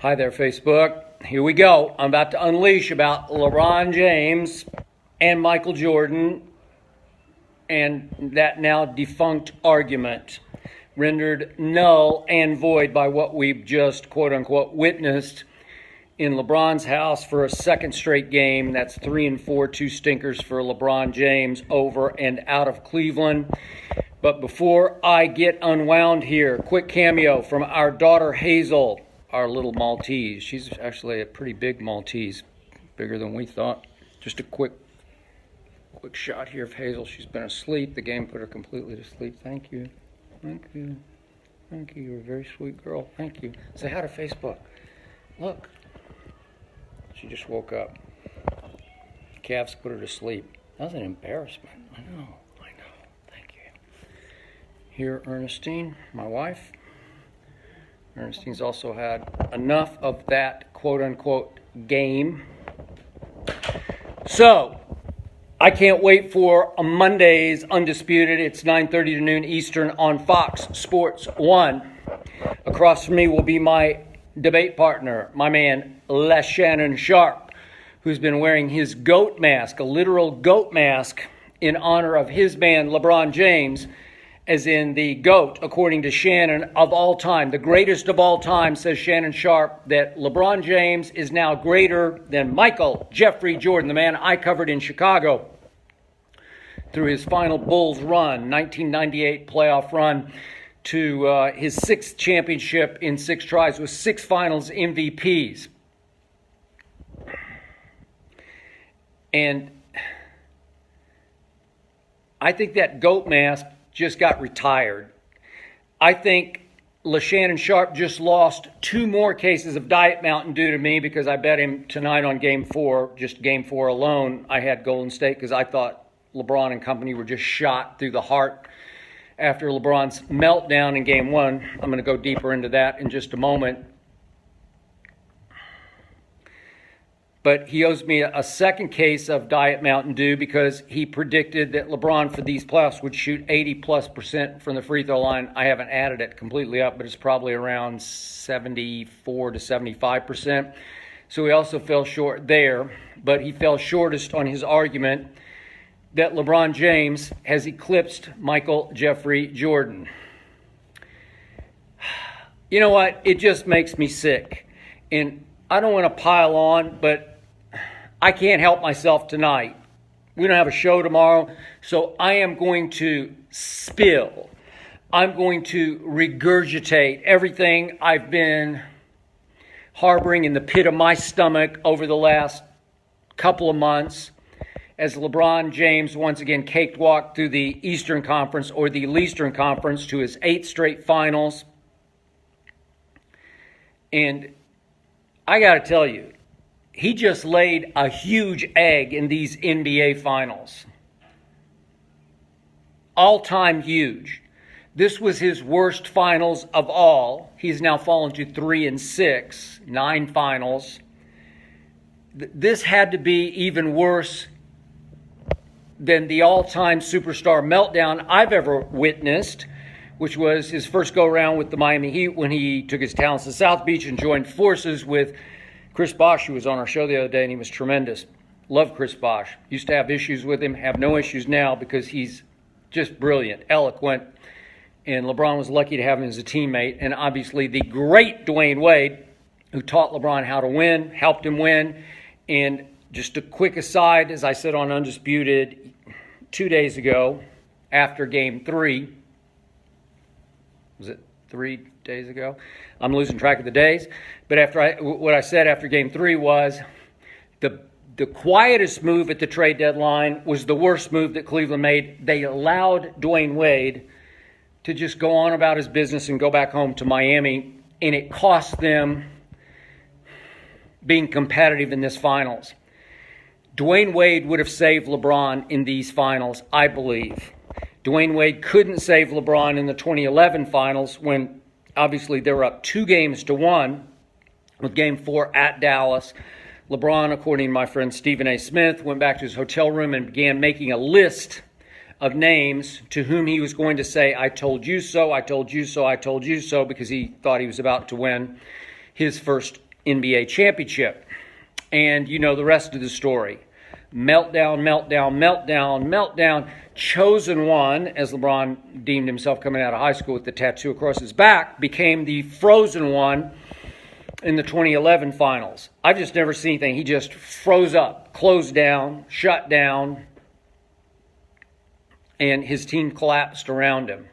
Hi there, Facebook. Here we go. I'm about to unleash about LeBron James and Michael Jordan and that now defunct argument rendered null and void by what we've just, quote-unquote, witnessed in LeBron's house for a second straight game. That's 3-4, 2 stinkers for LeBron James over and out of Cleveland. But before I get unwound here, quick cameo from our daughter Hazel, our little Maltese. She's actually a pretty big Maltese, bigger than we thought. Just a quick shot here of Hazel. She's been asleep. The game put her completely to sleep. Thank you. Thank you. Thank you. You're a very sweet girl. Thank you. Say hi to Facebook. Look. She just woke up. Calves put her to sleep. That was an embarrassment. I know. Thank you. Here, Ernestine, my wife. Ernestine's also had enough of that quote-unquote game. So, I can't wait for a Monday's Undisputed. It's 9:30 to noon Eastern on Fox Sports 1. Across from me will be my debate partner, my man, Shannon Sharp, who's been wearing his goat mask, a literal goat mask, in honor of his man, LeBron James, as in the GOAT, according to Shannon, of all time. The greatest of all time, says Shannon Sharp, that LeBron James is now greater than Michael Jeffrey Jordan, the man I covered in Chicago through his final Bulls run, 1998 playoff run, to his sixth championship in 6 tries with 6 finals MVPs. And I think that GOAT mask just got retired. I think LeShannon Sharp just lost 2 more cases of Diet Mountain Dew to me because I bet him tonight on Game 4, just Game 4 alone. I had Golden State because I thought LeBron and company were just shot through the heart after LeBron's meltdown in Game 1. I'm going to go deeper into that in just a moment. But he owes me a second case of Diet Mountain Dew because he predicted that LeBron for these playoffs would shoot 80+% from the free throw line. I haven't added it completely up, but it's probably around 74 to 75%. So he also fell short there, but he fell shortest on his argument that LeBron James has eclipsed Michael Jeffrey Jordan. You know what? It just makes me sick. And I don't want to pile on, but I can't help myself tonight. We don't have a show tomorrow, so I am going to spill. I'm going to regurgitate everything I've been harboring in the pit of my stomach over the last couple of months as LeBron James once again cakewalked through the Eastern Conference or the Leastern Conference to his 8th straight finals. And I got to tell you, he just laid a huge egg in these NBA finals. All-time huge. This was his worst finals of all. He's now fallen to 3-6, 9 finals. This had to be even worse than the all-time superstar meltdown I've ever witnessed, which was his first go-around with the Miami Heat when he took his talents to South Beach and joined forces with Chris Bosh, who was on our show the other day, and he was tremendous. Love Chris Bosh. Used to have issues with him, have no issues now because he's just brilliant, eloquent, and LeBron was lucky to have him as a teammate. And obviously the great Dwayne Wade, who taught LeBron how to win, helped him win. And just a quick aside, as I said on Undisputed 2 days ago, after Game 3, was it 3 days ago? I'm losing track of the days. But what I said after Game 3 was the quietest move at the trade deadline was the worst move that Cleveland made. They allowed Dwayne Wade to just go on about his business and go back home to Miami, and it cost them being competitive in this finals. Dwayne Wade would have saved LeBron in these finals, I believe. Dwayne Wade couldn't save LeBron in the 2011 finals when obviously they were up 2-1 with Game 4 at Dallas. LeBron, according to my friend Stephen A.Smith, went back to his hotel room and began making a list of names to whom he was going to say, I told you so, I told you so, I told you so, because he thought he was about to win his first NBA championship. And you know the rest of the story. Meltdown, meltdown, meltdown, meltdown. Chosen one, as LeBron deemed himself coming out of high school with the tattoo across his back, became the frozen one in the 2011 finals. I've just never seen anything. He just froze up, closed down, shut down, and his team collapsed around him.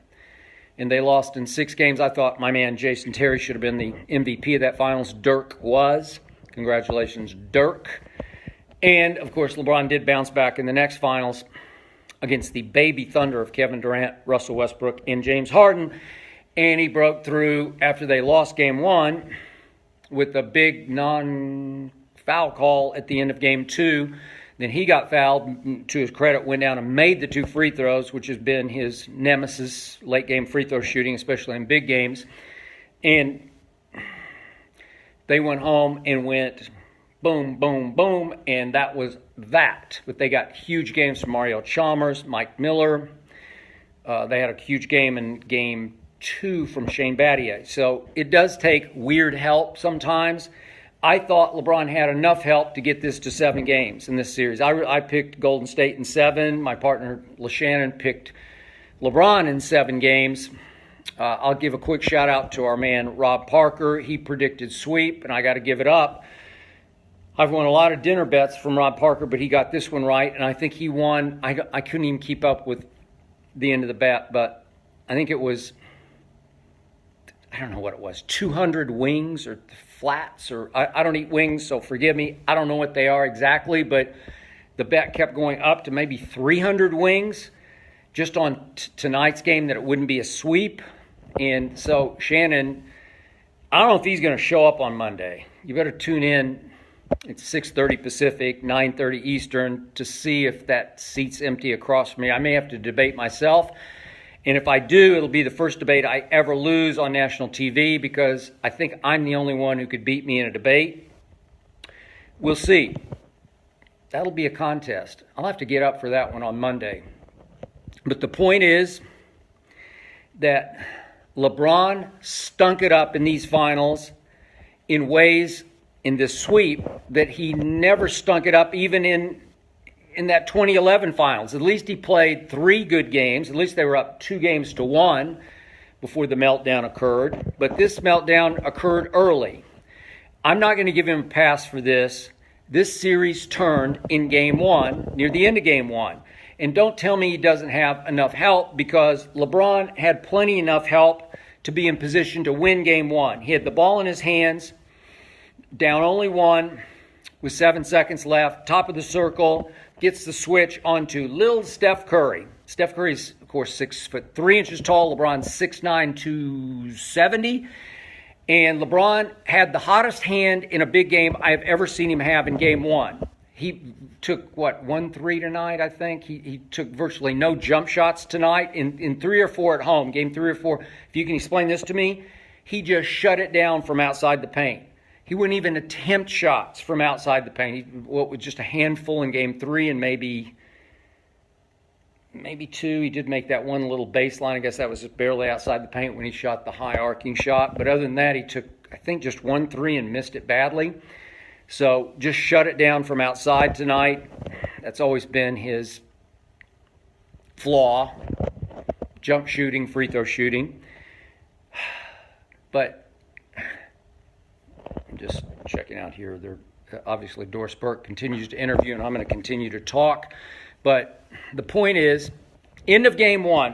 And they lost in 6 games. I thought my man Jason Terry should have been the MVP of that finals. Dirk was. Congratulations, Dirk. And, of course, LeBron did bounce back in the next finals against the baby thunder of Kevin Durant, Russell Westbrook, and James Harden. And he broke through after they lost Game 1 with a big non-foul call at the end of Game 2. Then he got fouled, to his credit, went down and made the 2 free throws, which has been his nemesis, late-game free throw shooting, especially in big games. And they went home and went boom, boom, boom, and that was that. But they got huge games from Mario Chalmers, Mike Miller. They had a huge game in Game 2 from Shane Battier. So it does take weird help sometimes. I thought LeBron had enough help to get this to 7 games in this series. I picked Golden State in 7. My partner, LeShannon, picked LeBron in 7 games. I'll give a quick shout out to our man Rob Parker. He predicted sweep, and I got to give it up. I've won a lot of dinner bets from Rob Parker, but he got this one right, and I think he won. I couldn't even keep up with the end of the bet, but I think it was, I don't know what it was, 200 wings or flats, or I don't eat wings, so forgive me. I don't know what they are exactly, but the bet kept going up to maybe 300 wings just on tonight's game, that it wouldn't be a sweep. And so Shannon, I don't know if he's going to show up on Monday. You better tune in. It's 6:30 Pacific, 9:30 Eastern, to see if that seat's empty across from me. I may have to debate myself. And if I do, it'll be the first debate I ever lose on national TV, because I think I'm the only one who could beat me in a debate. We'll see. That'll be a contest. I'll have to get up for that one on Monday. But the point is that LeBron stunk it up in these finals in ways, in this sweep, that he never stunk it up even in that 2011 finals. At least he played 3 good games. At least they were up 2-1 before the meltdown occurred. But this meltdown occurred early. I'm not going to give him a pass for this. This series turned in Game 1, near the end of Game 1. And don't tell me he doesn't have enough help, because LeBron had plenty enough help to be in position to win Game 1. He had the ball in his hands, down only 1, with 7 seconds left, top of the circle, gets the switch onto little Steph Curry. Steph Curry's, of course, 6'3" tall. LeBron's 6'9", 270. And LeBron had the hottest hand in a big game I've ever seen him have in Game 1. He took, 1-3 tonight, I think. He took virtually no jump shots tonight in 3 or 4 at home, Game 3 or 4. If you can explain this to me, he just shut it down from outside the paint. He wouldn't even attempt shots from outside the paint. With just a handful in Game 3 and maybe 2. He did make that one little baseline. I guess that was just barely outside the paint when he shot the high arcing shot. But other than that, he took, I think, just 1-3 and missed it badly. So just shut it down from outside tonight. That's always been his flaw. Jump shooting, free throw shooting. But I'm just checking out here. Obviously, Doris Burke continues to interview, and I'm going to continue to talk. But the point is, end of Game 1,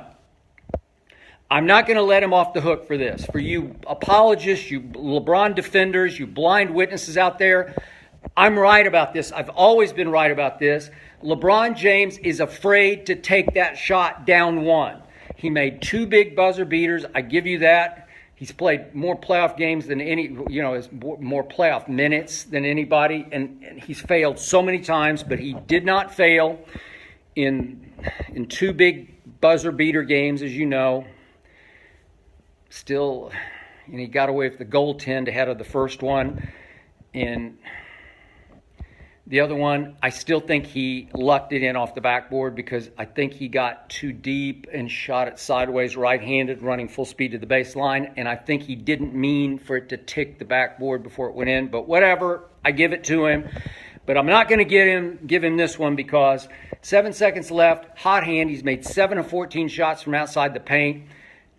I'm not going to let him off the hook for this. For you apologists, you LeBron defenders, you blind witnesses out there, I'm right about this. I've always been right about this. LeBron James is afraid to take that shot down 1. He made 2 big buzzer beaters. I give you that. He's played more playoff games than more playoff minutes than anybody, and he's failed so many times, but he did not fail in 2 big buzzer beater games, as you know. Still, he got away with the goaltend ahead of the first one, and The other one, I still think he lucked it in off the backboard because I think he got too deep and shot it sideways right-handed, running full speed to the baseline, and I think he didn't mean for it to tick the backboard before it went in, but whatever, I give it to him. But I'm not going to give him this one because 7 seconds left, hot hand, he's made 7 of 14 shots from outside the paint.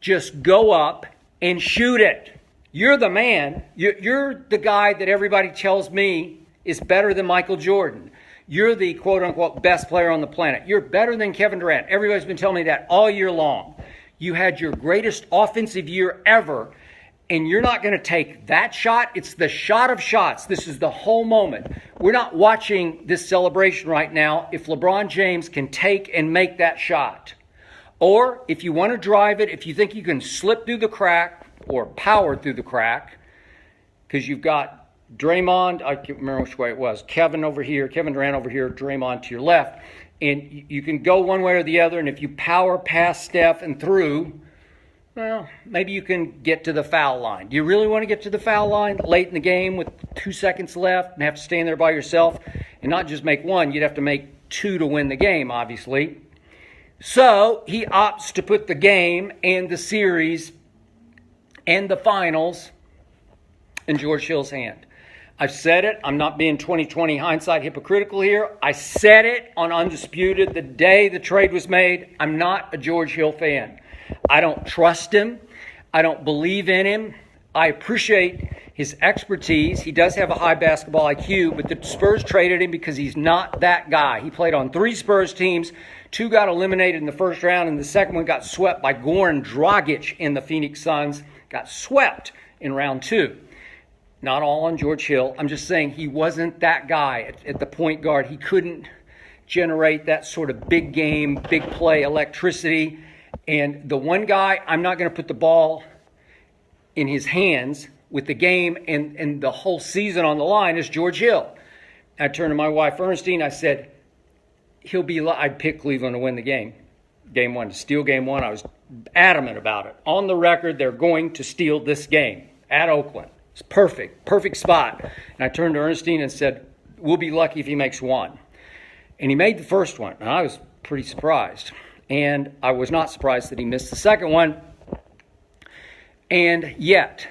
Just go up and shoot it. You're the man. You're the guy that everybody tells me is better than Michael Jordan. You're the quote-unquote best player on the planet. You're better than Kevin Durant. Everybody's been telling me that all year long. You had your greatest offensive year ever, and you're not going to take that shot. It's the shot of shots. This is the whole moment. We're not watching this celebration right now if LeBron James can take and make that shot. Or if you want to drive it, if you think you can slip through the crack or power through the crack, because you've got Draymond, I can't remember which way it was, Kevin over here, Kevin Durant over here, Draymond to your left. And you can go one way or the other, and if you power past Steph and through, well, maybe you can get to the foul line. Do you really want to get to the foul line late in the game with 2 seconds left and have to stand there by yourself and not just make one? You'd have to make 2 to win the game, obviously. So he opts to put the game and the series and the finals in George Hill's hand. I've said it. I'm not being 20/20 hindsight hypocritical here. I said it on Undisputed the day the trade was made. I'm not a George Hill fan. I don't trust him. I don't believe in him. I appreciate his expertise. He does have a high basketball IQ, but the Spurs traded him because he's not that guy. He played on 3 Spurs teams. 2 got eliminated in the first round, and the second one got swept by Goran Dragic in the Phoenix Suns. Got swept in round 2. Not all on George Hill. I'm just saying he wasn't that guy at the point guard. He couldn't generate that sort of big game, big play electricity. And the one guy, I'm not going to put the ball in his hands with the game and the whole season on the line, is George Hill. I turned to my wife, Ernestine. I said, I'd pick Cleveland to win the game. Game 1, to steal game 1. I was adamant about it. On the record, they're going to steal this game at Oakland. It's perfect spot. And I turned to Ernestine and said, we'll be lucky if he makes 1. And he made the first one. And I was pretty surprised. And I was not surprised that he missed the second one. And yet,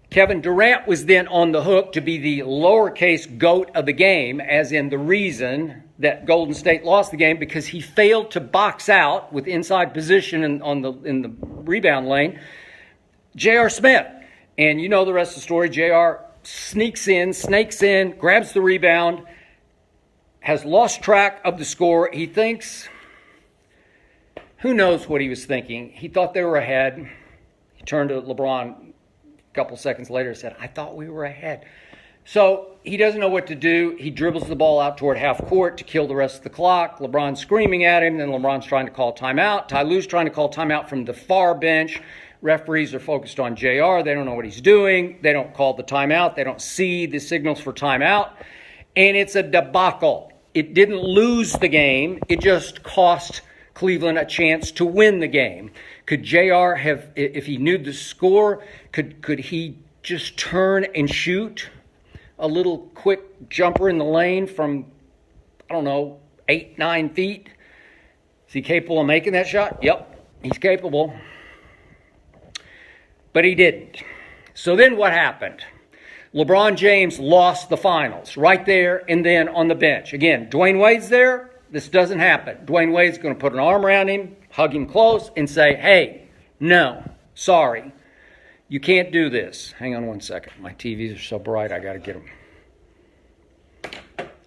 Kevin Durant was then on the hook to be the lowercase GOAT of the game, as in the reason that Golden State lost the game, because he failed to box out with inside position in the rebound lane J.R. Smith. And you know the rest of the story. J.R. snakes in, grabs the rebound, has lost track of the score. He thinks, who knows what he was thinking. He thought they were ahead. He turned to LeBron a couple seconds later and said, I thought we were ahead. So he doesn't know what to do. He dribbles the ball out toward half court to kill the rest of the clock. LeBron's screaming at him. Then LeBron's trying to call timeout. Ty Lue's trying to call timeout from the far bench. Referees are focused on JR. They don't know what he's doing. They don't call the timeout. They don't see the signals for timeout. And it's a debacle. It didn't lose the game. It just cost Cleveland a chance to win the game. Could JR have, if he knew the score, could he just turn and shoot a little quick jumper in the lane from, 8-9 feet? Is he capable of making that shot? Yep, he's capable. But he didn't. So then what happened? LeBron James lost the finals right there and then on the bench. Again, Dwayne Wade's there. This doesn't happen. Dwayne Wade's going to put an arm around him, hug him close, and say, hey, no, sorry, you can't do this. Hang on one second. My TVs are so bright, I got to get them.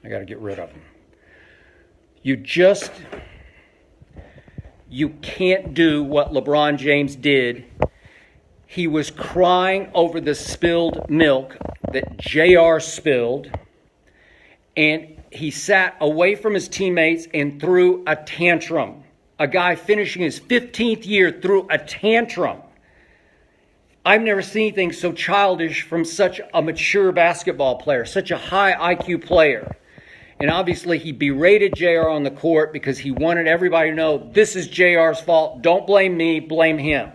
I got to get rid of them. You can't do what LeBron James did. He was crying over the spilled milk that JR spilled, and he sat away from his teammates and threw a tantrum. A guy finishing his 15th year threw a tantrum. I've never seen anything so childish from such a mature basketball player, such a high IQ player. And obviously he berated JR on the court because he wanted everybody to know this is JR's fault. Don't blame me, blame him.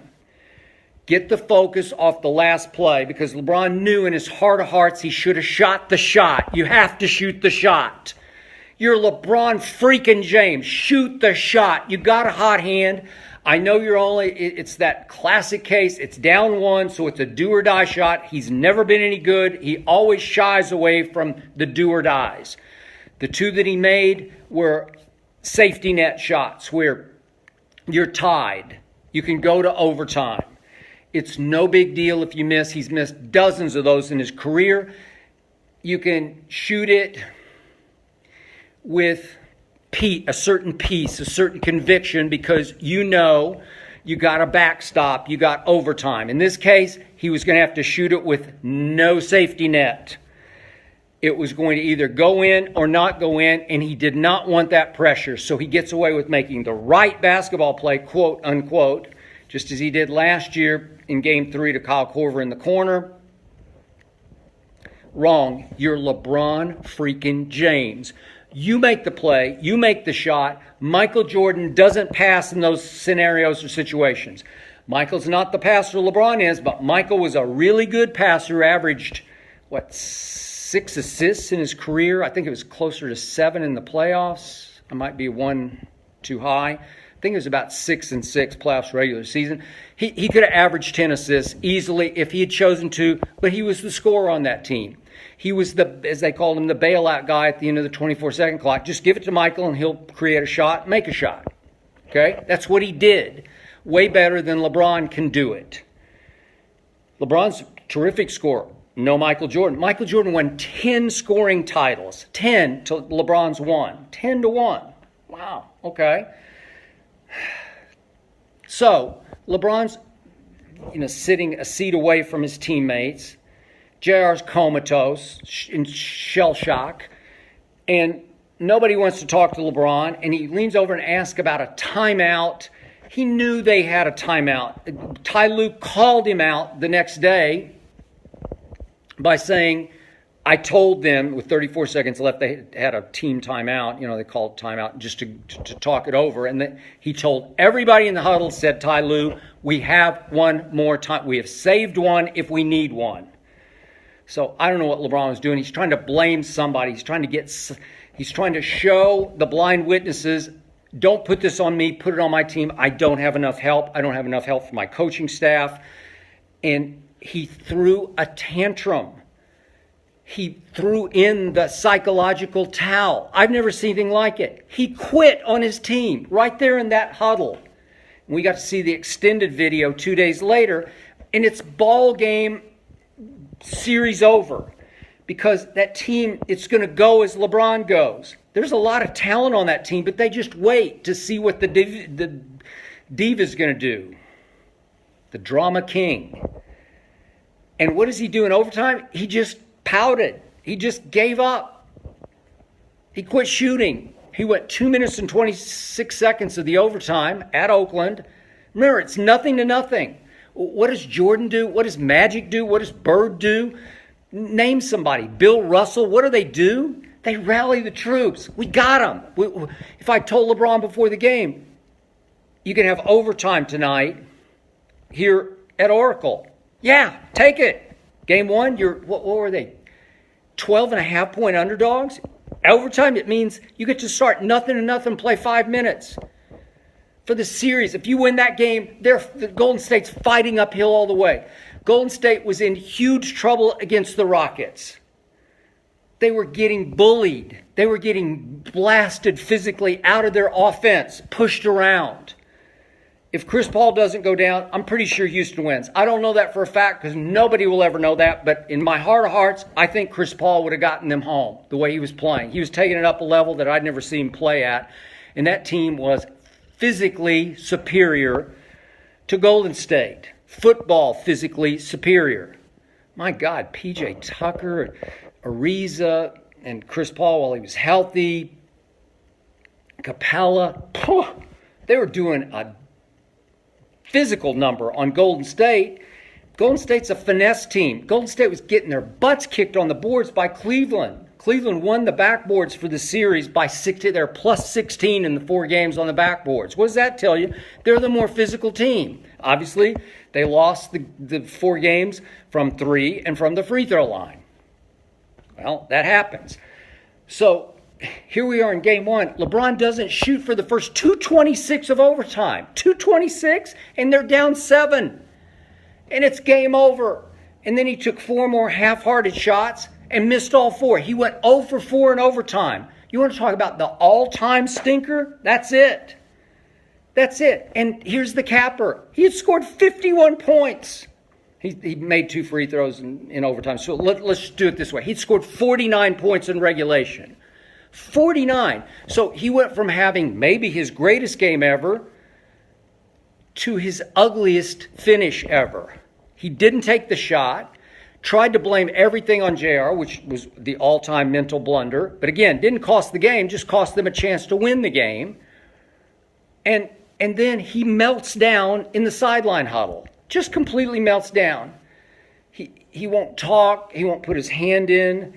Get the focus off the last play, because LeBron knew in his heart of hearts he should have shot the shot. You have to shoot the shot. You're LeBron freaking James. Shoot the shot. You got a hot hand. I know it's that classic case. It's down one, so it's a do or die shot. He's never been any good. He always shies away from the do or dies. The two that he made were safety net shots where you're tied. You can go to overtime. It's no big deal if you miss. He's missed dozens of those in his career. You can shoot it with a certain peace, a certain conviction, because you know you got a backstop, you got overtime. In this case, he was going to have to shoot it with no safety net. It was going to either go in or not go in, and he did not want that pressure. So he gets away with making the right basketball play, quote unquote, just as he did last year in Game 3 to Kyle Korver in the corner. Wrong. You're LeBron freaking James. You make the play. You make the shot. Michael Jordan doesn't pass in those scenarios or situations. Michael's not the passer LeBron is, but Michael was a really good passer, averaged, 6 assists in his career. I think it was closer to 7 in the playoffs. I might be one too high. I think it was about 6 and 6 playoffs regular season. He could have averaged 10 assists easily if he had chosen to, but he was the scorer on that team. He was as they called him, the bailout guy at the end of the 24-second clock. Just give it to Michael and he'll create a shot, make a shot. Okay? That's what he did. Way better than LeBron can do it. LeBron's a terrific scorer. No Michael Jordan. Michael Jordan won 10 scoring titles. 10 to LeBron's 1. 10 to 1. Wow. Okay. So, LeBron's sitting a seat away from his teammates. JR's comatose, in shell shock. And nobody wants to talk to LeBron. And he leans over and asks about a timeout. He knew they had a timeout. Ty Lue called him out the next day by saying, I told them with 34 seconds left, they had a team timeout. They called timeout just to talk it over. And he told everybody in the huddle, said Ty Lue, we have one more time. We have saved one if we need one. So I don't know what LeBron was doing. He's trying to blame somebody. He's trying to show the blind witnesses, don't put this on me, put it on my team. I don't have enough help. I don't have enough help from my coaching staff. And he threw a tantrum. He threw in the psychological towel. I've never seen anything like it. He quit on his team right there in that huddle. We got to see the extended video 2 days later, and it's ball game, series over, because that team, it's going to go as LeBron goes. There's a lot of talent on that team, but they just wait to see what the diva's going to do. The drama king. And what does he do in overtime? He just pouted. He just gave up. He quit shooting. He went 2 minutes and 26 seconds of the overtime at Oakland. Remember, it's 0-0. What does Jordan do? What does Magic do? What does Bird do? Name somebody. Bill Russell. What do? They rally the troops. We got them. If I told LeBron before the game, you can have overtime tonight here at Oracle. Yeah, take it. Game 1, what were they? 12.5-point underdogs? Overtime, it means you get to start 0-0, play 5 minutes. For the series, if you win that game, the Golden State's fighting uphill all the way. Golden State was in huge trouble against the Rockets. They were getting bullied. They were getting blasted physically out of their offense, pushed around. If Chris Paul doesn't go down, I'm pretty sure Houston wins. I don't know that for a fact because nobody will ever know that. But in my heart of hearts, I think Chris Paul would have gotten them home the way he was playing. He was taking it up a level that I'd never seen him play at. And that team was physically superior to Golden State. Football physically superior. My God, P.J. Tucker, Ariza, and Chris Paul while he was healthy. Capella. They were doing a physical number on Golden State. Golden State's a finesse team. Golden State was getting their butts kicked on the boards by Cleveland. Cleveland won the backboards for the series by 60. They're plus 16 in the 4 games on the backboards. What does that tell you? They're the more physical team. Obviously, they lost the 4 games from 3 and from the free throw line. Well, that happens. So here we are in game 1. LeBron doesn't shoot for the first 2:26 of overtime. 2:26, and they're down 7. And it's game over. And then he took 4 more half-hearted shots and missed all 4. He went 0 for 4 in overtime. You want to talk about the all-time stinker? That's it. That's it. And here's the capper. He had scored 51 points. He made 2 free throws in overtime. So let's do it this way. He'd scored 49 points in regulation. 49. So he went from having maybe his greatest game ever to his ugliest finish ever. He didn't take the shot, tried to blame everything on JR, which was the all-time mental blunder. But again, didn't cost the game, just cost them a chance to win the game. And then he melts down in the sideline huddle. Just completely melts down. He won't talk. He won't put his hand in.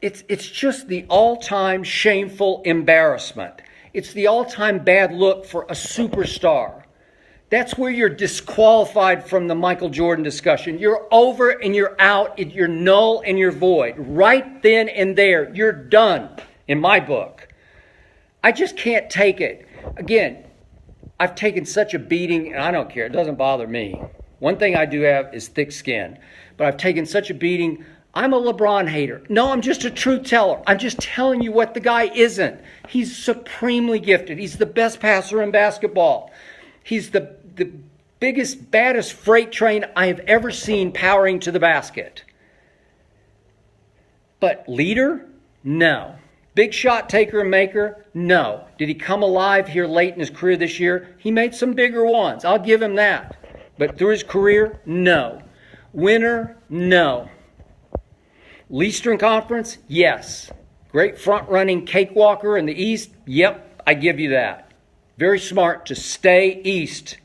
It's just the all-time shameful embarrassment. It's the all-time bad look for a superstar. That's where you're disqualified from the Michael Jordan discussion. You're over and you're out. You're null and you're void. Right then and there, you're done in my book. I just can't take it. Again, I've taken such a beating, and I don't care. It doesn't bother me. One thing I do have is thick skin. But I've taken such a beating. I'm a LeBron hater. No, I'm just a truth teller. I'm just telling you what the guy isn't. He's supremely gifted. He's the best passer in basketball. He's the biggest, baddest freight train I have ever seen powering to the basket. But leader? No. Big shot taker and maker? No. Did he come alive here late in his career this year? He made some bigger ones. I'll give him that. But through his career? No. Winner? No. Eastern Conference? Yes. Great front-running cakewalker in the East? Yep, I give you that. Very smart to stay East.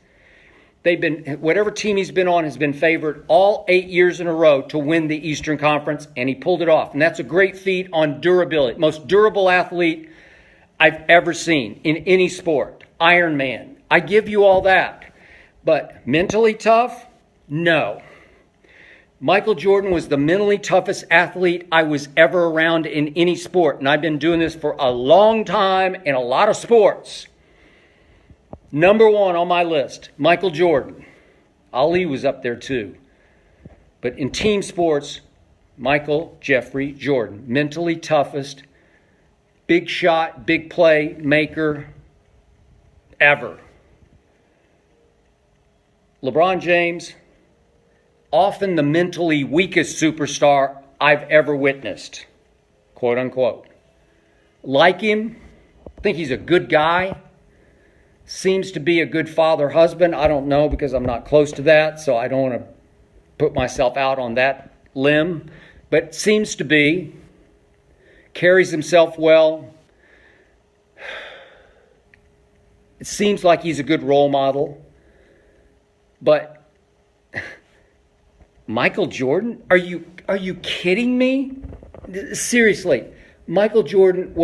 Whatever team he's been on has been favored all 8 years in a row to win the Eastern Conference, and he pulled it off. And that's a great feat on durability. Most durable athlete I've ever seen in any sport. Iron Man. I give you all that. But mentally tough? No. Michael Jordan was the mentally toughest athlete I was ever around in any sport. And I've been doing this for a long time in a lot of sports. Number 1 on my list, Michael Jordan. Ali was up there too. But in team sports, Michael Jeffrey Jordan. Mentally toughest, big shot, big play maker ever. LeBron James, often the mentally weakest superstar I've ever witnessed, quote unquote. Like him, think he's a good guy. Seems to be a good father, husband. I don't know because I'm not close to that, so I don't want to put myself out on that limb. But seems to be. Carries himself well. It seems like he's a good role model. But Michael Jordan? Are you kidding me? Seriously, Michael Jordan,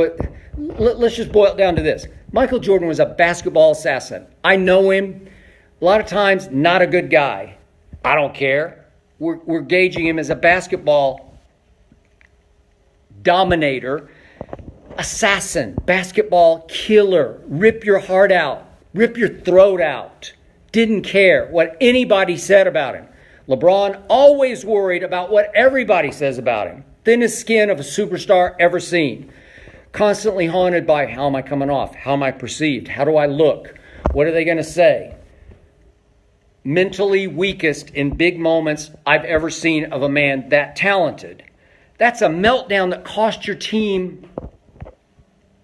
let's just boil it down to this. Michael Jordan was a basketball assassin. I know him. A lot of times, not a good guy. I don't care. We're gauging him as a basketball dominator, assassin, basketball killer, rip your heart out, rip your throat out. Didn't care what anybody said about him. LeBron always worried about what everybody says about him. Thinnest skin of a superstar ever seen. Constantly haunted by, how am I coming off? How am I perceived? How do I look? What are they going to say? Mentally weakest in big moments I've ever seen of a man that talented. That's a meltdown that cost your team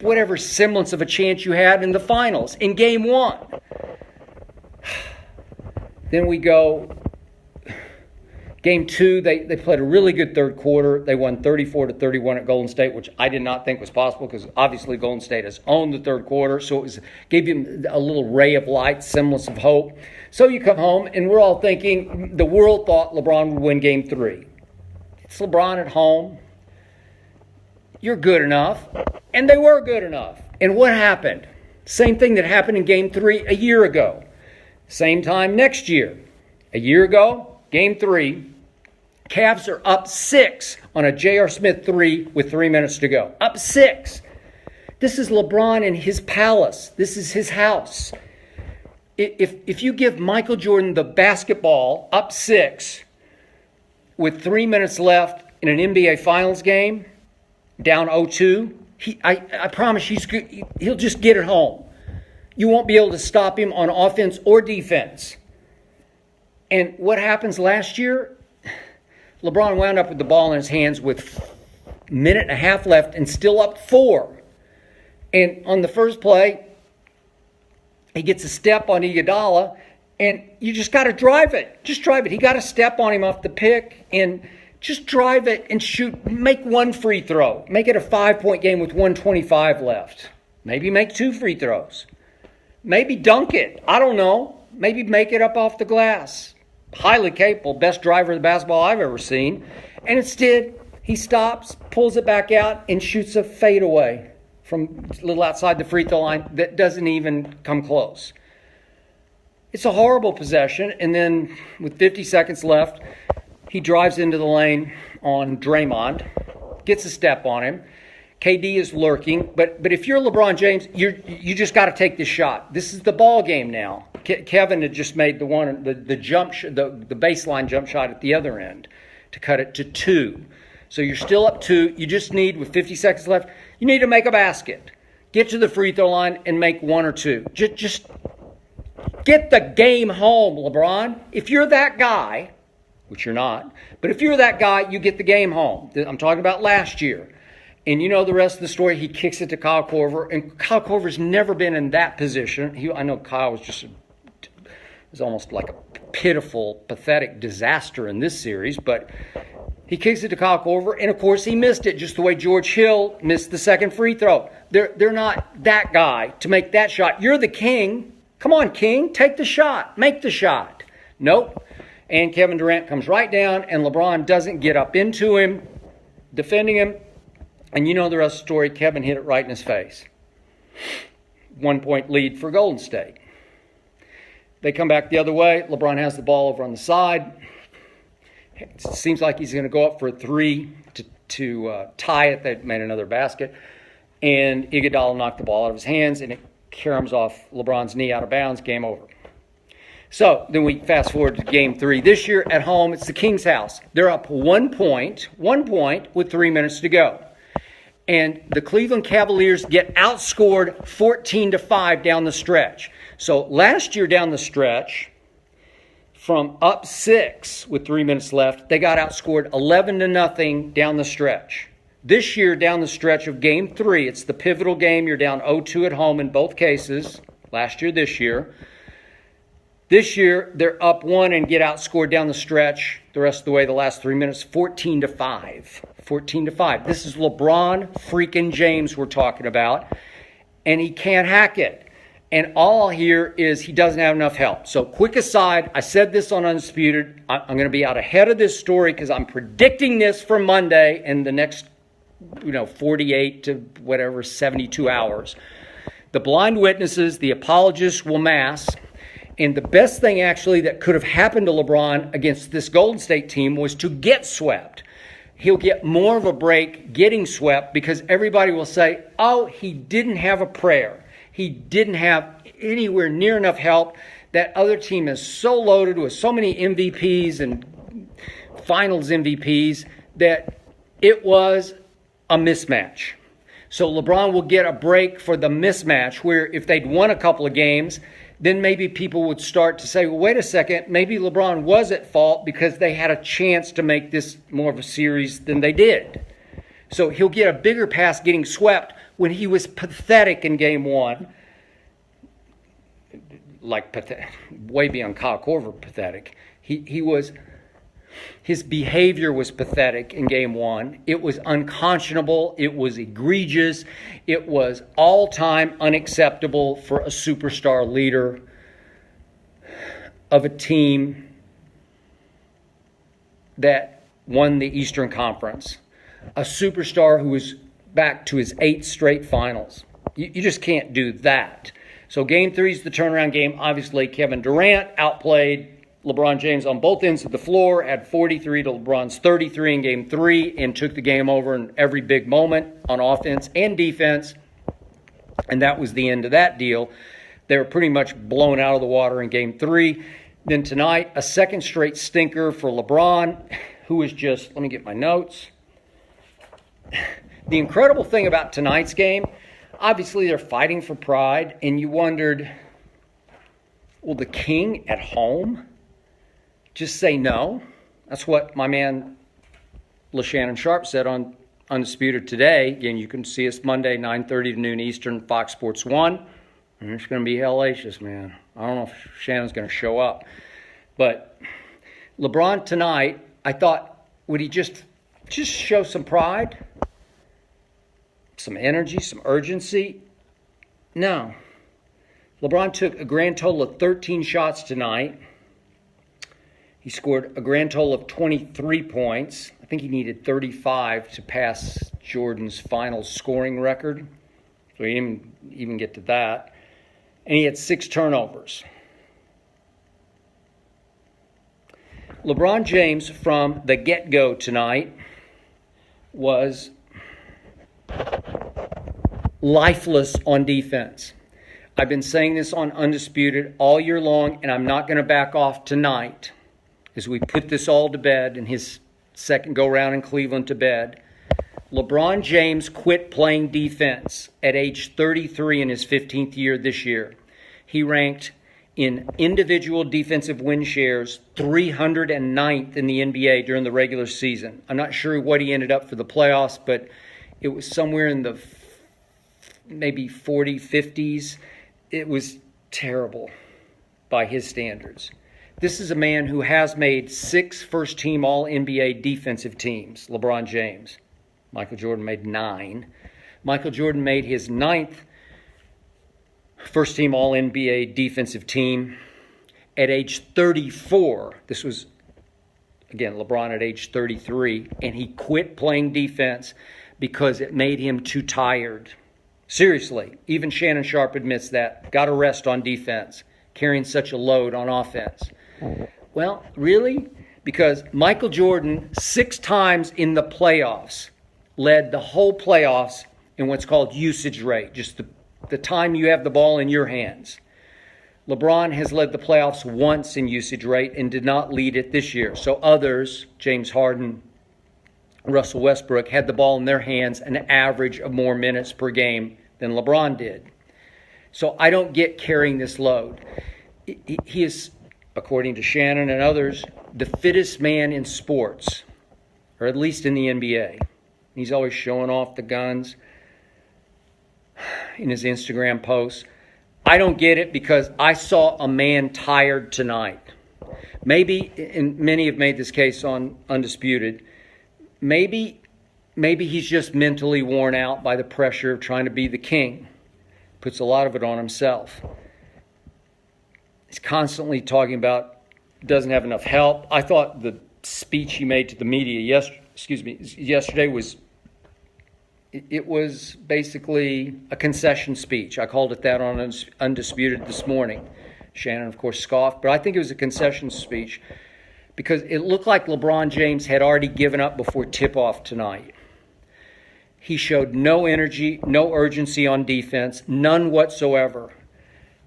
whatever semblance of a chance you had in the finals, in game 1. Then we go, game 2, they played a really good third quarter. They won 34-31 at Golden State, which I did not think was possible because obviously Golden State has owned the third quarter. So gave him a little ray of light, semblance of hope. So you come home and we're all thinking, the world thought LeBron would win game 3. It's LeBron at home. You're good enough. And they were good enough. And what happened? Same thing that happened in Game 3 a year ago. Same time next year. A year ago, Game 3, Cavs are up 6 on a J.R. Smith 3 with 3 minutes to go. Up 6. This is LeBron in his palace. This is his house. If you give Michael Jordan the basketball up 6 with 3 minutes left in an NBA Finals game, down 0-2, I promise he'll just get it home. You won't be able to stop him on offense or defense. And what happens last year? LeBron wound up with the ball in his hands with a minute and a half left and still up 4. And on the first play, he gets a step on Iguodala, and you just got to drive it. Just drive it. He got a step on him off the pick, and just drive it and shoot. Make one free throw. Make it a 5-point game with 1:25 left. Maybe make 2 free throws. Maybe dunk it. I don't know. Maybe make it up off the glass. Highly capable, best driver of the basketball I've ever seen. And instead, he stops, pulls it back out, and shoots a fadeaway from a little outside the free throw line that doesn't even come close. It's a horrible possession. And then with 50 seconds left, he drives into the lane on Draymond, gets a step on him. KD is lurking. But if you're LeBron James, you just got to take this shot. This is the ball game now. Kevin had just made the baseline jump shot at the other end to cut it to 2. So you're still up 2. You just need, with 50 seconds left, you need to make a basket. Get to the free throw line and make 1 or 2. Just get the game home, LeBron. If you're that guy, which you're not, but if you're that guy, you get the game home. I'm talking about last year. And you know the rest of the story. He kicks it to Kyle Korver, and Kyle Korver's never been in that position. I know Kyle was almost like a pitiful, pathetic disaster in this series, but he kicks it to Kyle Korver, and of course he missed it, just the way George Hill missed the second free throw. They're not that guy to make that shot. You're the king. Come on, king, take the shot, make the shot. Nope. And Kevin Durant comes right down, and LeBron doesn't get up into him, defending him. And you know the rest of the story. Kevin hit it right in his face. 1-point lead for Golden State. They come back the other way. LeBron has the ball over on the side. It seems like he's going to go up for a 3 to tie it. They made another basket. And Iguodala knocked the ball out of his hands, and it caroms off LeBron's knee out of bounds. Game over. So then we fast forward to Game 3. This year at home, it's the Kings' house. They're up 1 point with 3 minutes to go. And the Cleveland Cavaliers get outscored 14-5 down the stretch. So last year down the stretch, from up 6 with 3 minutes left, they got outscored 11-0 down the stretch. This year down the stretch of Game 3, it's the pivotal game. You're down 0-2 at home in both cases. Last year, this year. This year, they're up 1 and get outscored down the stretch the rest of the way, the last 3 minutes, 14-5. 14-5. This is LeBron freaking James we're talking about, and he can't hack it. And all here is he doesn't have enough help. So quick aside, I said this on Undisputed. I'm going to be out ahead of this story because I'm predicting this for Monday in the next 48 to 72 hours. The blind witnesses, the apologists will mass. And the best thing actually that could have happened to LeBron against this Golden State team was to get swept. He'll get more of a break getting swept because everybody will say, oh, he didn't have a prayer. He didn't have anywhere near enough help. That other team is so loaded with so many MVPs and finals MVPs that it was a mismatch. So LeBron will get a break for the mismatch where if they'd won a couple of games, then maybe people would start to say, well, wait a second, maybe LeBron was at fault because they had a chance to make this more of a series than they did. So he'll get a bigger pass getting swept when he was pathetic in Game 1. Like way beyond Kyle Korver pathetic. His behavior was pathetic in Game 1. It was unconscionable. It was egregious. It was all-time unacceptable for a superstar leader of a team that won the Eastern Conference. A superstar who was back to his 8th straight finals. You just can't do that. So game 3 is the turnaround game. Obviously, Kevin Durant outplayed LeBron James on both ends of the floor, had 43 to LeBron's 33 in game 3, and took the game over in every big moment on offense and defense. And that was the end of that deal. They were pretty much blown out of the water in game 3. Then tonight, a second straight stinker for LeBron, who was just, let me get my notes. The incredible thing about tonight's game, obviously they're fighting for pride, and you wondered, will the king at home just say no? That's what my man LeShannon Sharp said on Undisputed today. Again, you can see us Monday, 9:30 to noon Eastern, Fox Sports 1. And it's going to be hellacious, man. I don't know if Shannon's going to show up. But LeBron tonight, I thought, would he just show some pride? Some energy, some urgency? No. LeBron took a grand total of 13 shots tonight. He scored a grand total of 23 points. I think he needed 35 to pass Jordan's final scoring record. So he didn't even get to that. And he had 6 turnovers. LeBron James, from the get-go tonight, was lifeless on defense. I've been saying this on Undisputed all year long, and I'm not going to back off tonight as we put this all to bed and his second go-round in Cleveland to bed. LeBron James quit playing defense at age 33 in his 15th year this year. He ranked in individual defensive win shares 309th in the NBA during the regular season. I'm not sure what he ended up for the playoffs, but it was somewhere in the maybe 40, 50s. It was terrible by his standards. This is a man who has made 6 first-team All-NBA defensive teams, LeBron James. Michael Jordan made 9. Michael Jordan made his 9th first-team All-NBA defensive team at age 34. This was, again, LeBron at age 33, and he quit playing defense because it made him too tired. Seriously, even Shannon Sharp admits that. Got to rest on defense, carrying such a load on offense. Well, really? Because Michael Jordan, 6 times in the playoffs, led the whole playoffs in what's called usage rate, just the time you have the ball in your hands. LeBron has led the playoffs once in usage rate and did not lead it this year. So others, James Harden, Russell Westbrook, had the ball in their hands an average of more minutes per game than LeBron did. So I don't get carrying this load. He is, according to Shannon and others, the fittest man in sports, or at least in the NBA. He's always showing off the guns in his Instagram posts. I don't get it because I saw a man tired tonight. Maybe, and many have made this case on Undisputed, maybe he's just mentally worn out by the pressure of trying to be the king. Puts a lot of it on himself. He's constantly talking about doesn't have enough help. I thought the speech he made to the media yesterday was basically a concession speech. I called it that on Undisputed this morning. Shannon, of course, scoffed, but I think it was a concession speech because it looked like LeBron James had already given up before tip-off tonight. He showed no energy, no urgency on defense, none whatsoever.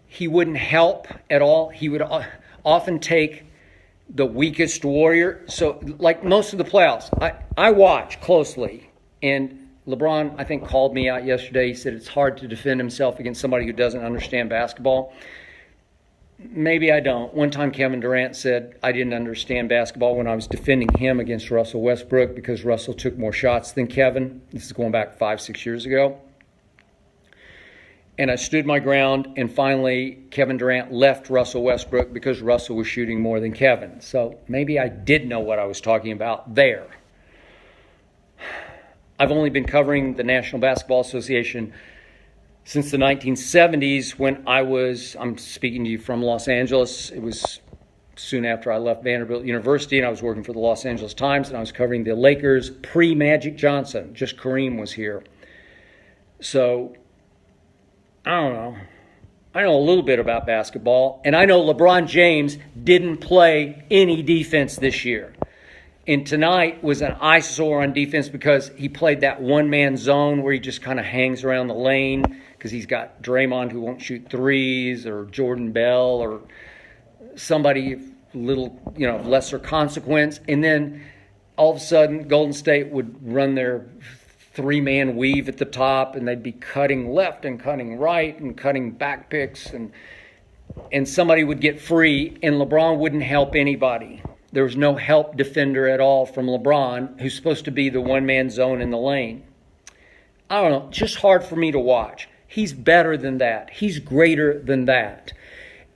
He wouldn't help at all. He would often take the weakest warrior. So, like most of the playoffs, I watch closely. And LeBron, I think, called me out yesterday. He said it's hard to defend himself against somebody who doesn't understand basketball. Maybe I don't. One time Kevin Durant said I didn't understand basketball when I was defending him against Russell Westbrook because Russell took more shots than Kevin. This is going back 5-6 years ago. And I stood my ground, and finally Kevin Durant left Russell Westbrook because Russell was shooting more than Kevin. So maybe I did know what I was talking about there. I've only been covering the National Basketball Association since the 1970s when I'm speaking to you from Los Angeles. It was soon after I left Vanderbilt University, and I was working for the Los Angeles Times, and I was covering the Lakers pre-Magic Johnson. Just Kareem was here. So I don't know. I know a little bit about basketball, and I know LeBron James didn't play any defense this year. And tonight was an eyesore on defense because he played that one-man zone where he just kind of hangs around the lane because he's got Draymond who won't shoot threes, or Jordan Bell, or somebody little, lesser consequence. And then all of a sudden Golden State would run their three-man weave at the top, and they'd be cutting left and cutting right and cutting back picks, and somebody would get free, and LeBron wouldn't help anybody. There was no help defender at all from LeBron, who's supposed to be the one-man zone in the lane. I don't know, just hard for me to watch. He's better than that. He's greater than that.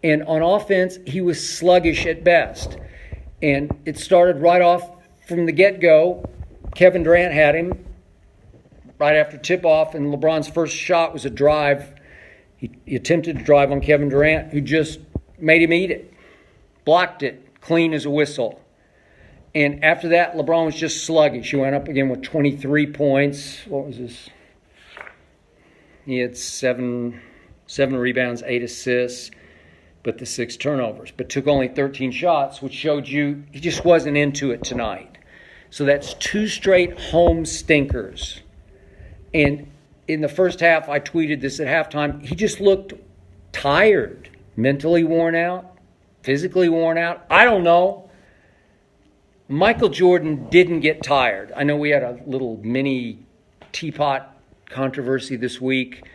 And on offense, he was sluggish at best. And it started right off from the get-go. Kevin Durant had him right after tip-off, and LeBron's first shot was a drive. He attempted to drive on Kevin Durant, who just made him eat it, blocked it, clean as a whistle. And after that, LeBron was just sluggish. He went up again with 23 points. What was this? He had seven rebounds, 8 assists, but the 6 turnovers. But took only 13 shots, which showed you he just wasn't into it tonight. So that's 2 straight home stinkers. And in the first half, I tweeted this at halftime, he just looked tired, mentally worn out, physically worn out. I don't know. Michael Jordan didn't get tired. I know we had a little mini teapot controversy this week.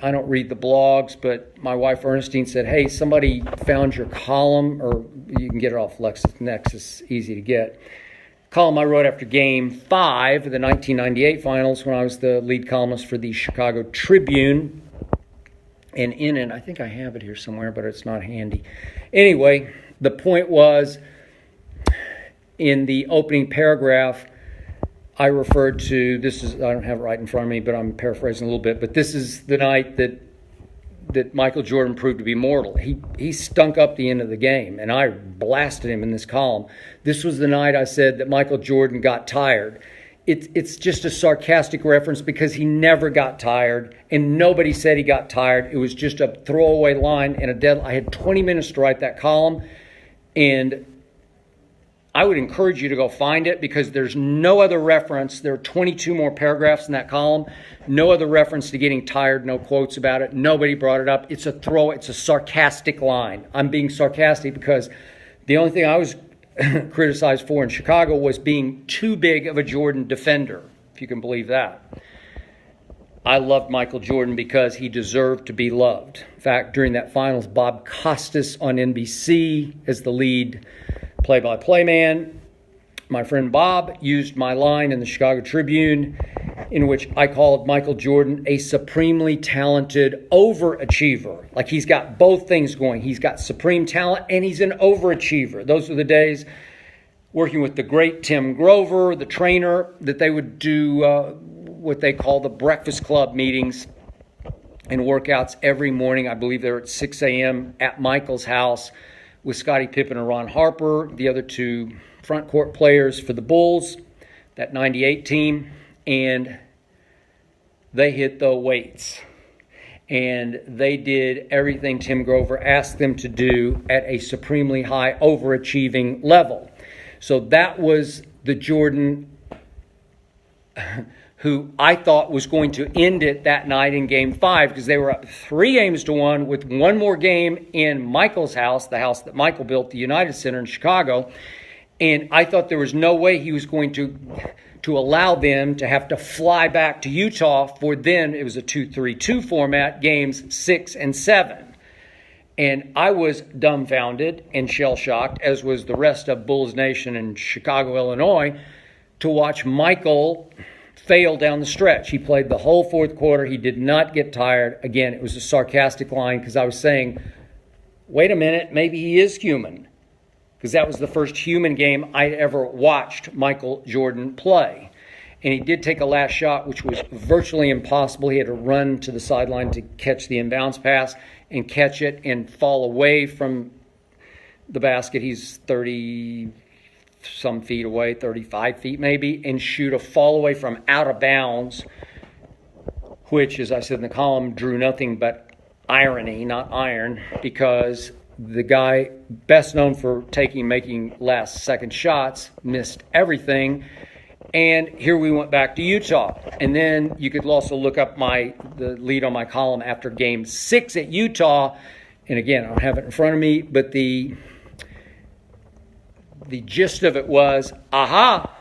I don't read the blogs, but my wife Ernestine said, hey, somebody found your column, or you can get it off LexisNexis, easy to get. Column I wrote after Game 5 of the 1998 Finals when I was the lead columnist for the Chicago Tribune. And in it, I think I have it here somewhere, but it's not handy. Anyway, the point was, in the opening paragraph, I referred to, I don't have it right in front of me, but I'm paraphrasing a little bit, but this is the night that Michael Jordan proved to be mortal. He stunk up the end of the game, and I blasted him in this column. This was the night I said that Michael Jordan got tired. It's just a sarcastic reference because he never got tired, and nobody said he got tired. It was just a throwaway line and a dead. I had 20 minutes to write that column, and I would encourage you to go find it because there's no other reference. There are 22 more paragraphs in that column. No other reference to getting tired, no quotes about it. Nobody brought it up. It's a sarcastic line. I'm being sarcastic because the only thing I was criticized for in Chicago was being too big of a Jordan defender, if you can believe that. I loved Michael Jordan because he deserved to be loved. In fact, during that finals, Bob Costas on NBC as the lead play-by-play man, my friend Bob used my line in the Chicago Tribune in which I called Michael Jordan a supremely talented overachiever. Like he's got both things going. He's got supreme talent and he's an overachiever. Those were the days working with the great Tim Grover, the trainer, that they would do what they call the Breakfast Club meetings and workouts every morning. I believe they're at 6 a.m. at Michael's house with Scottie Pippen and Ron Harper, the other 2 front court players for the Bulls, that 98 team. And they hit the weights. And they did everything Tim Grover asked them to do at a supremely high overachieving level. So that was the Jordan who I thought was going to end it that night in Game 5 because they were up 3-1 with one more game in Michael's house, the house that Michael built, the United Center in Chicago. And I thought there was no way he was going to allow them to have to fly back to Utah for then, it was a 2-3-2 format, games 6 and 7. And I was dumbfounded and shell-shocked, as was the rest of Bulls Nation in Chicago, Illinois, to watch Michael fail down the stretch. He played the whole fourth quarter. He did not get tired. Again, it was a sarcastic line because I was saying, wait a minute, maybe he is human. Because that was the first human game I'd ever watched Michael Jordan play. And he did take a last shot, which was virtually impossible. He had to run to the sideline to catch the inbounds pass and catch it and fall away from the basket. He's 30-some feet away, 35 feet maybe, and shoot a fall away from out of bounds which, as I said in the column, drew nothing but irony, not iron, because the guy best known for making last-second shots missed everything. And here we went back to Utah. And then you could also look up the lead on my column after Game 6 at Utah. And again, I don't have it in front of me, but the gist of it was, aha,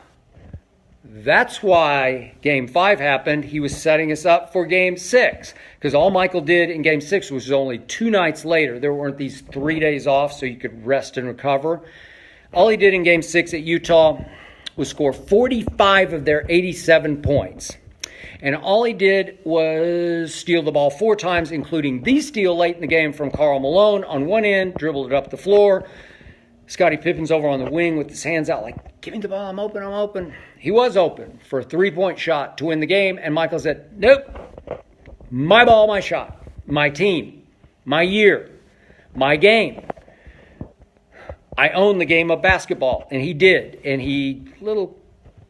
that's why Game 5 happened. He was setting us up for Game 6. Because all Michael did in Game 6 was only 2 nights later. There weren't these 3 days off so you could rest and recover. All he did in Game 6 at Utah was score 45 of their 87 points. And all he did was steal the ball 4 times, including the steal late in the game from Karl Malone on one end, dribbled it up the floor. Scottie Pippen's over on the wing with his hands out like, give me the ball, I'm open, I'm open. He was open for a 3-point shot to win the game, and Michael said, nope, my ball, my shot, my team, my year, my game. I own the game of basketball, and he did. And he, little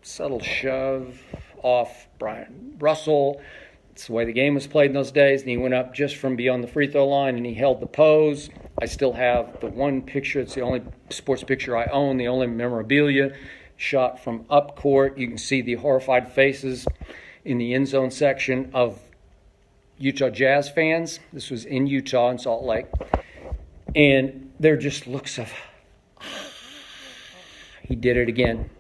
subtle shove off Brian Russell. It's the way the game was played in those days, and he went up just from beyond the free throw line, and he held the pose. I still have the one picture. It's the only sports picture I own, the only memorabilia shot from up court. You can see the horrified faces in the end zone section of Utah Jazz fans. This was in Utah in Salt Lake. And they're just looks of, he did it again.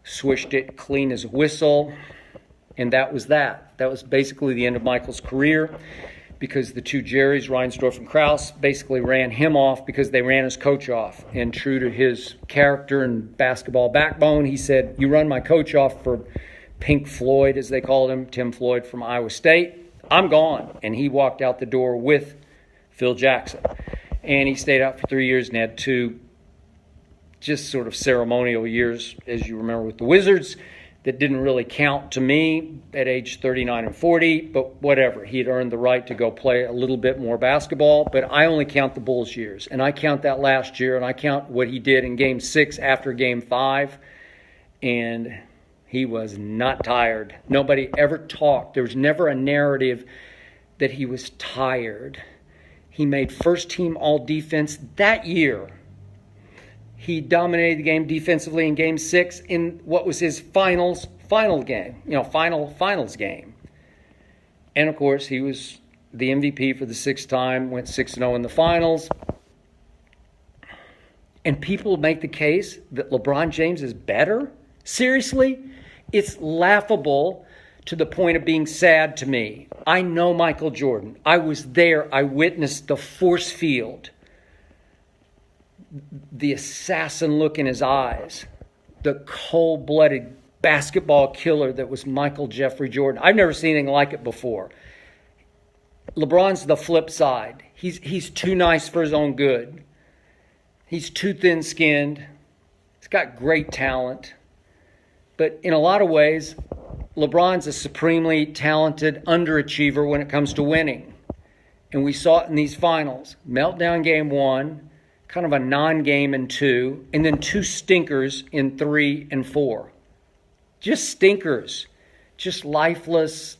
Swished it clean as a whistle. And that was that. That was basically the end of Michael's career, because the 2 Jerrys, Reinsdorf and Krause, basically ran him off because they ran his coach off. And true to his character and basketball backbone, he said, you run my coach off for Pink Floyd, as they called him, Tim Floyd from Iowa State, I'm gone. And he walked out the door with Phil Jackson. And he stayed out for 3 years and had 2 just sort of ceremonial years, as you remember, with the Wizards, that didn't really count to me at age 39 and 40, but whatever. He had earned the right to go play a little bit more basketball, but I only count the Bulls years, and I count that last year, and I count what he did in Game 6 after Game 5, and he was not tired. Nobody ever talked. There was never a narrative that he was tired. He made first-team all-defense that year. He dominated the game defensively in Game 6 in what was his finals game. And, of course, he was the MVP for the 6th time, went 6-0 in the finals. And people make the case that LeBron James is better? Seriously? It's laughable to the point of being sad to me. I know Michael Jordan. I was there. I witnessed the force field, the assassin look in his eyes, the cold-blooded basketball killer that was Michael Jeffrey Jordan. I've never seen anything like it before. LeBron's the flip side. He's too nice for his own good. He's too thin-skinned. He's got great talent. But in a lot of ways, LeBron's a supremely talented underachiever when it comes to winning. And we saw it in these finals. Meltdown Game 1, kind of a non-game in 2, and then 2 stinkers in 3 and 4. Just stinkers. Just lifeless,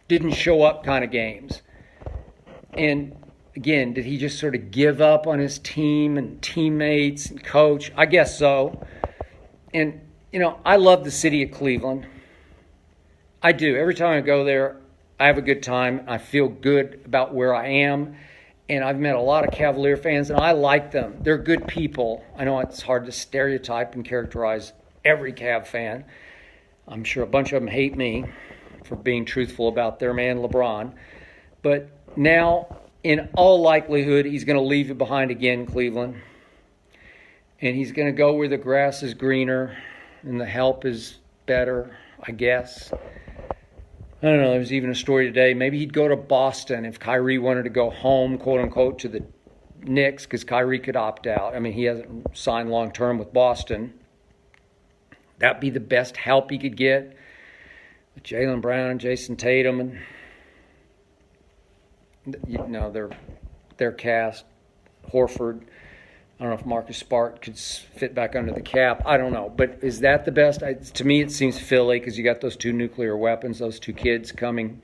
didn't show up kind of games. And again, did he just sort of give up on his team and teammates and coach? I guess so. And, I love the city of Cleveland. I do. Every time I go there, I have a good time. I feel good about where I am. And I've met a lot of Cavalier fans, and I like them. They're good people. I know it's hard to stereotype and characterize every Cav fan. I'm sure a bunch of them hate me for being truthful about their man LeBron. But now, in all likelihood, he's going to leave you behind again, Cleveland. And he's going to go where the grass is greener and the help is better, I guess. I don't know, there was even a story today. Maybe he'd go to Boston if Kyrie wanted to go home, quote-unquote, to the Knicks, because Kyrie could opt out. I mean, he hasn't signed long-term with Boston. That'd be the best help he could get with Jaylen Brown, Jason Tatum, and their cast, Horford. I don't know if Marcus Smart could fit back under the cap. I don't know. But is that the best? To me, it seems Philly, because you got those two nuclear weapons, those two kids coming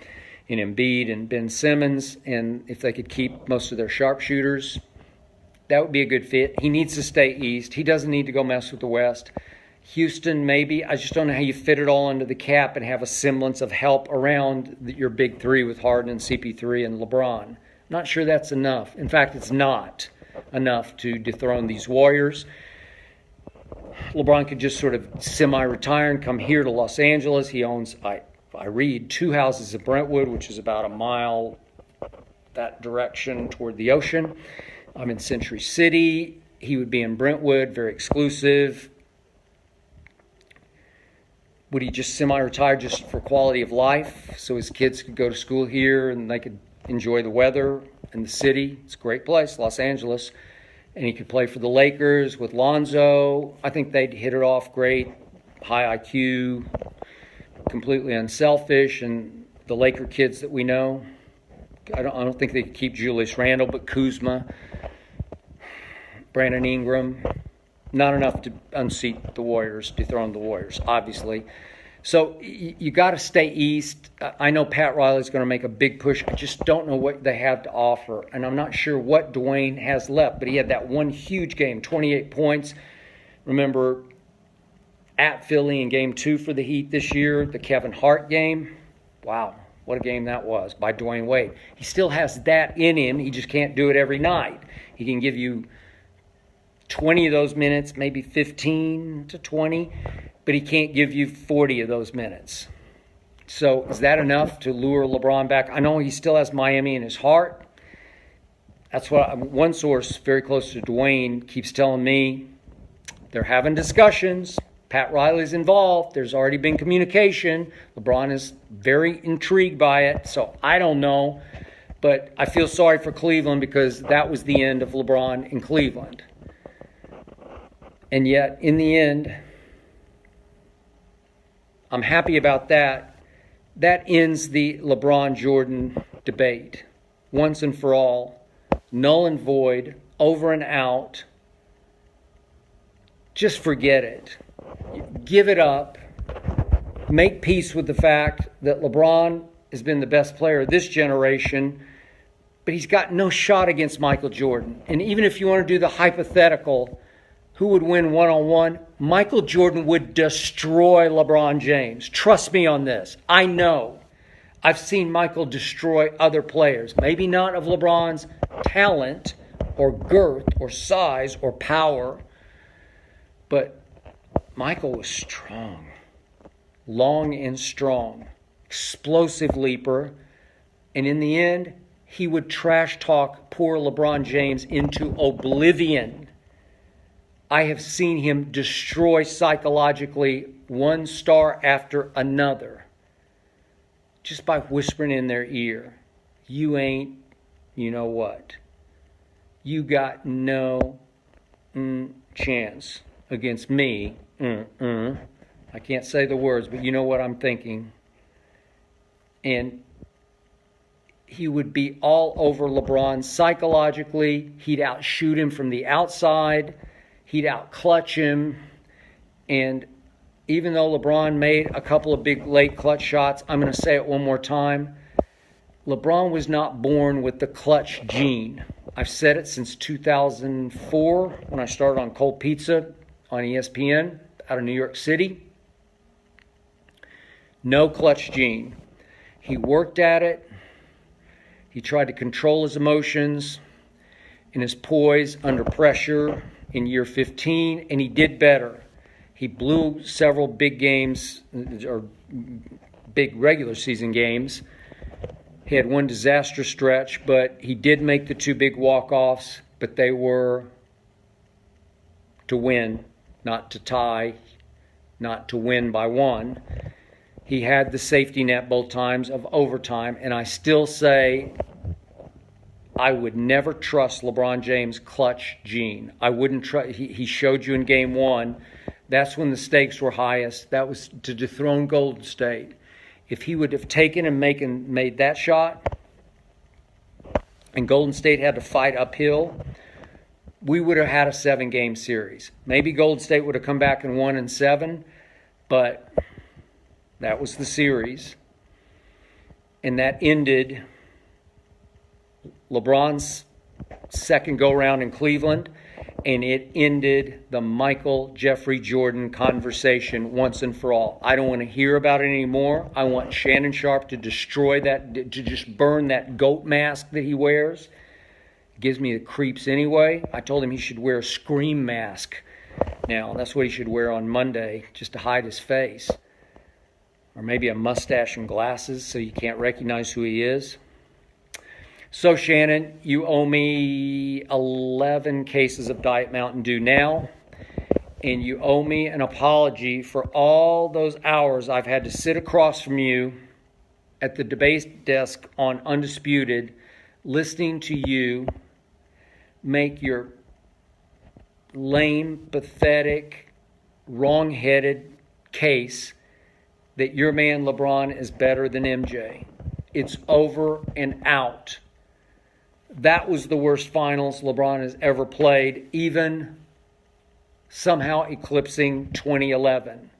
in Embiid and Ben Simmons. And if they could keep most of their sharpshooters, that would be a good fit. He needs to stay East. He doesn't need to go mess with the West. Houston, maybe. I just don't know how you fit it all under the cap and have a semblance of help around your big three with Harden and CP3 and LeBron. I'm not sure that's enough. In fact, it's not enough to dethrone these Warriors. LeBron could just sort of semi-retire and come here to Los Angeles. He owns, I read, 2 houses in Brentwood, which is about a mile that direction toward the ocean. I'm in Century City. He would be in Brentwood, very exclusive. Would he just semi-retire just for quality of life so his kids could go to school here and they could enjoy the weather and the city? It's a great place, Los Angeles. And he could play for the Lakers with Lonzo. I think they'd hit it off great. High IQ, completely unselfish. And the Laker kids that we know, I don't think they could keep Julius Randle, but Kuzma, Brandon Ingram, not enough to unseat the Warriors, dethrone the Warriors, obviously. So you got to stay East. I know Pat Riley's going to make a big push. I just don't know what they have to offer. And I'm not sure what Dwayne has left. But he had that one huge game, 28 points. Remember, at Philly in Game 2 for the Heat this year, the Kevin Hart game. Wow, what a game that was by Dwayne Wade. He still has that in him. He just can't do it every night. He can give you 20 of those minutes, maybe 15 to 20, but he can't give you 40 of those minutes. So is that enough to lure LeBron back? I know he still has Miami in his heart. That's what one source very close to Dwayne keeps telling me. They're having discussions. Pat Riley's involved. There's already been communication. LeBron is very intrigued by it, so I don't know. But I feel sorry for Cleveland because that was the end of LeBron in Cleveland. And yet, in the end, I'm happy about that. That ends the LeBron-Jordan debate. Once and for all, null and void, over and out. Just forget it. Give it up. Make peace with the fact that LeBron has been the best player of this generation, but he's got no shot against Michael Jordan. And even if you want to do the hypothetical, who would win one-on-one? Michael Jordan would destroy LeBron James. Trust me on this. I know. I've seen Michael destroy other players. Maybe not of LeBron's talent or girth or size or power, but Michael was strong, long and strong, explosive leaper, and in the end, he would trash talk poor LeBron James into oblivion. I have seen him destroy psychologically one star after another just by whispering in their ear, you ain't, you know what? You got no chance against me. I can't say the words, but you know what I'm thinking. And he would be all over LeBron psychologically. He'd outshoot him from the outside. He'd out-clutch him. And even though LeBron made a couple of big late clutch shots, I'm going to say it one more time, LeBron was not born with the clutch gene. I've said it since 2004 when I started on Cold Pizza on ESPN out of New York City. No clutch gene. He worked at it. He tried to control his emotions and his poise under pressure in year 15, and he did better. He blew several big games, or big regular season games. He had one disaster stretch, but he did make the two big walk-offs, but they were to win, not to tie, not to win by one. He had the safety net both times of overtime, and I still say I would never trust LeBron James' clutch gene. I wouldn't trust. He showed you in Game 1. That's when the stakes were highest. That was to dethrone Golden State. If he would have taken and made that shot, and Golden State had to fight uphill, we would have had a 7-game series. Maybe Golden State would have come back and won in 7, but that was the series. And that ended LeBron's second go-round in Cleveland, and it ended the Michael Jeffrey Jordan conversation once and for all. I don't want to hear about it anymore. I want Shannon Sharpe to destroy that, to just burn that goat mask that he wears. It gives me the creeps anyway. I told him he should wear a scream mask. Now, that's what he should wear on Monday, just to hide his face. Or maybe a mustache and glasses so you can't recognize who he is. So, Shannon, you owe me 11 cases of Diet Mountain Dew now, and you owe me an apology for all those hours I've had to sit across from you at the debate desk on Undisputed, listening to you make your lame, pathetic, wrong-headed case that your man LeBron is better than MJ. It's over and out. That was the worst finals LeBron has ever played, even somehow eclipsing 2011.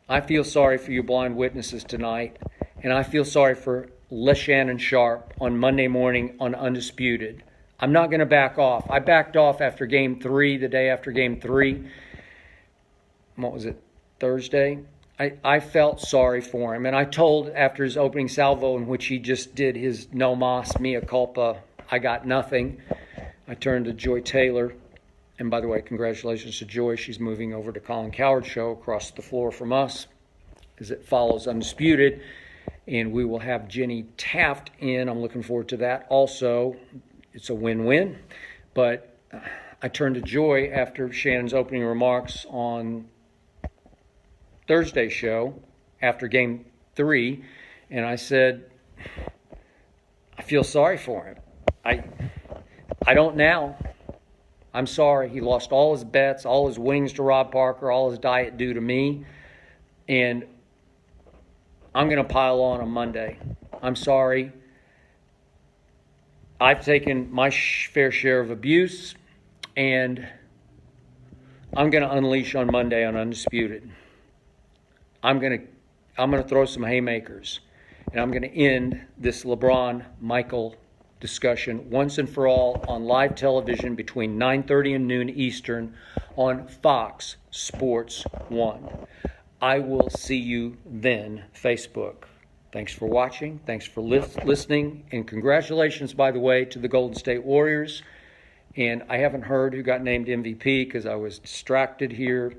I feel sorry for you blind witnesses tonight, and I feel sorry for Shannon Sharpe on Monday morning on Undisputed. I'm not going to back off. I backed off after Game 3, the day after Game 3. What was it, Thursday? I felt sorry for him. And I told after his opening salvo, in which he just did his no mas, mea culpa, I got nothing, I turned to Joy Taylor. And by the way, congratulations to Joy. She's moving over to Colin Cowherd's show across the floor from us as it follows Undisputed. And we will have Jenny Taft in. I'm looking forward to that. Also, it's a win-win. But I turned to Joy after Shannon's opening remarks on Thursday's show after Game 3, and I said, I feel sorry for him. I don't now. I'm sorry. He lost all his bets, all his wings to Rob Parker, all his Diet Dew to me, and I'm going to pile on Monday. I'm sorry. I've taken my fair share of abuse, and I'm going to unleash on Monday on Undisputed. I'm going to throw some haymakers, and I'm going to end this LeBron-Michael discussion once and for all on live television between 9:30 and noon Eastern on Fox Sports 1. I will see you then, Facebook. Thanks for watching. Thanks for listening. And congratulations, by the way, to the Golden State Warriors. And I haven't heard who got named MVP because I was distracted here.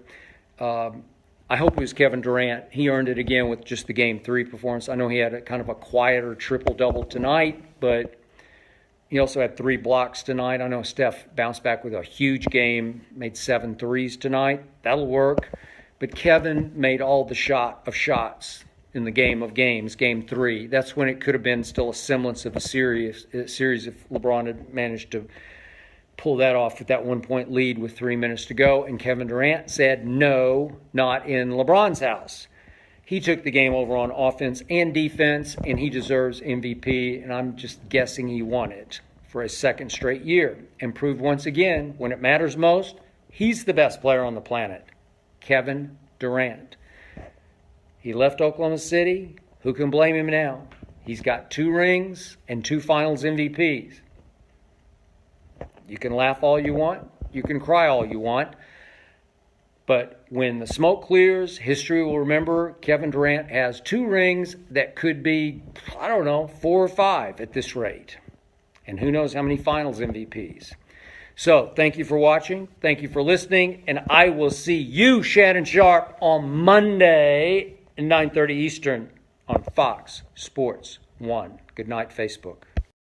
I hope it was Kevin Durant. He earned it again with just the Game 3 performance. I know he had a kind of a quieter triple-double tonight, but he also had 3 blocks tonight. I know Steph bounced back with a huge game, made 7 threes tonight. That'll work. But Kevin made all the shots in the game of games, Game 3. That's when it could have been still a semblance of a series if LeBron had managed to pull that off with that 1-point lead with 3 minutes to go. And Kevin Durant said, no, not in LeBron's house. He took the game over on offense and defense, and he deserves MVP. And I'm just guessing he won it for a second straight year and proved once again, when it matters most, he's the best player on the planet, Kevin Durant. He left Oklahoma City. Who can blame him now? He's got 2 rings and 2 finals MVPs. You can laugh all you want. You can cry all you want. But when the smoke clears, history will remember Kevin Durant has 2 rings that could be, 4 or 5 at this rate. And who knows how many finals MVPs. So thank you for watching. Thank you for listening. And I will see you, Shannon Sharpe, on Monday at 9:30 Eastern on Fox Sports 1. Good night, Facebook.